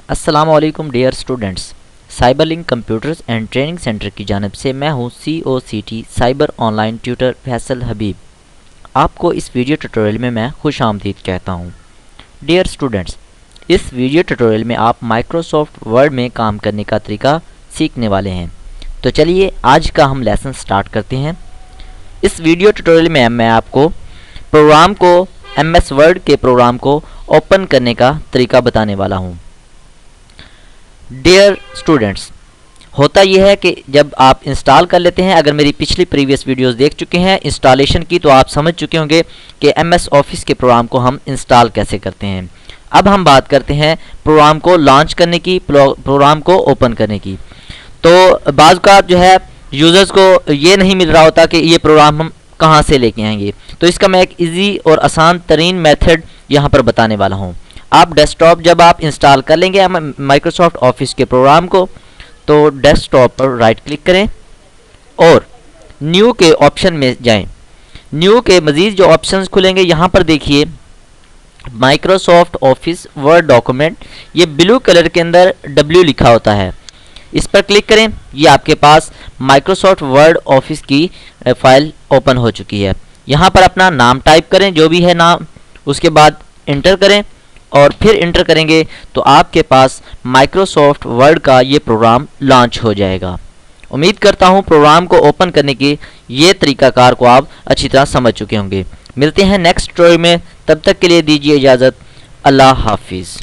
अस्सलाम वालेकुम dear students. Cyber link computers and training centre की जानिब से मैं हूं COCT cyber online tutor Faisal Habib. आपको इस वीडियो ट्यूटोरियल में मैं खुश आमदीद कहता हूं। डियर स्टूडेंट्स, इस वीडियो ट्यूटोरियल में आप माइक्रोसॉफ्ट वर्ड में काम करने का तरीका सीखने वाले हैं। तो चलिए आज का हम लेसन स्टार्ट करते हैं। इस वीडियो ट्यूटोरियल में मैं आपको प्रोग्राम को MS वर्ड के प्रोग्राम को ओपन करने का तरीका बताने वाला हूं। डियर स्टूडेंट्स, होता यह है कि जब आप इंस्टॉल कर लेते हैं, अगर मेरी पिछली प्रीवियस वीडियोस देख चुके हैं इंस्टॉलेशन की, तो आप समझ चुके होंगे कि MS ऑफिस के प्रोग्राम को हम इंस्टॉल कैसे करते हैं। अब हम बात करते हैं प्रोग्राम को लॉन्च करने की, प्रोग्राम को ओपन करने की। तो बाज़ का जो है यूज़र्स को ये नहीं मिल रहा होता कि ये प्रोग्राम हम कहाँ से लेके आएंगे, तो इसका मैं एक इजी और आसान तरीन मेथड यहाँ पर बताने वाला हूँ। आप डेस्कटॉप जब आप इंस्टॉल कर लेंगे माइक्रोसॉफ्ट ऑफिस के प्रोग्राम को, तो डेस्कटॉप पर राइट क्लिक करें और न्यू के ऑप्शन में जाएं। न्यू के मज़ीद जो ऑप्शंस खुलेंगे, यहाँ पर देखिए माइक्रोसॉफ्ट ऑफिस वर्ड डॉक्यूमेंट, ये ब्लू कलर के अंदर W लिखा होता है, इस पर क्लिक करें। ये आपके पास माइक्रोसॉफ्ट वर्ड ऑफिस की फाइल ओपन हो चुकी है। यहाँ पर अपना नाम टाइप करें, जो भी है नाम, उसके बाद इंटर करें और फिर इंटर करेंगे तो आपके पास माइक्रोसॉफ्ट वर्ड का ये प्रोग्राम लॉन्च हो जाएगा। उम्मीद करता हूँ प्रोग्राम को ओपन करने की ये तरीकाकार को आप अच्छी तरह समझ चुके होंगे। मिलते हैं नेक्स्ट ट्यूटोरियल में, तब तक के लिए दीजिए इजाज़त। अल्लाह हाफिज़।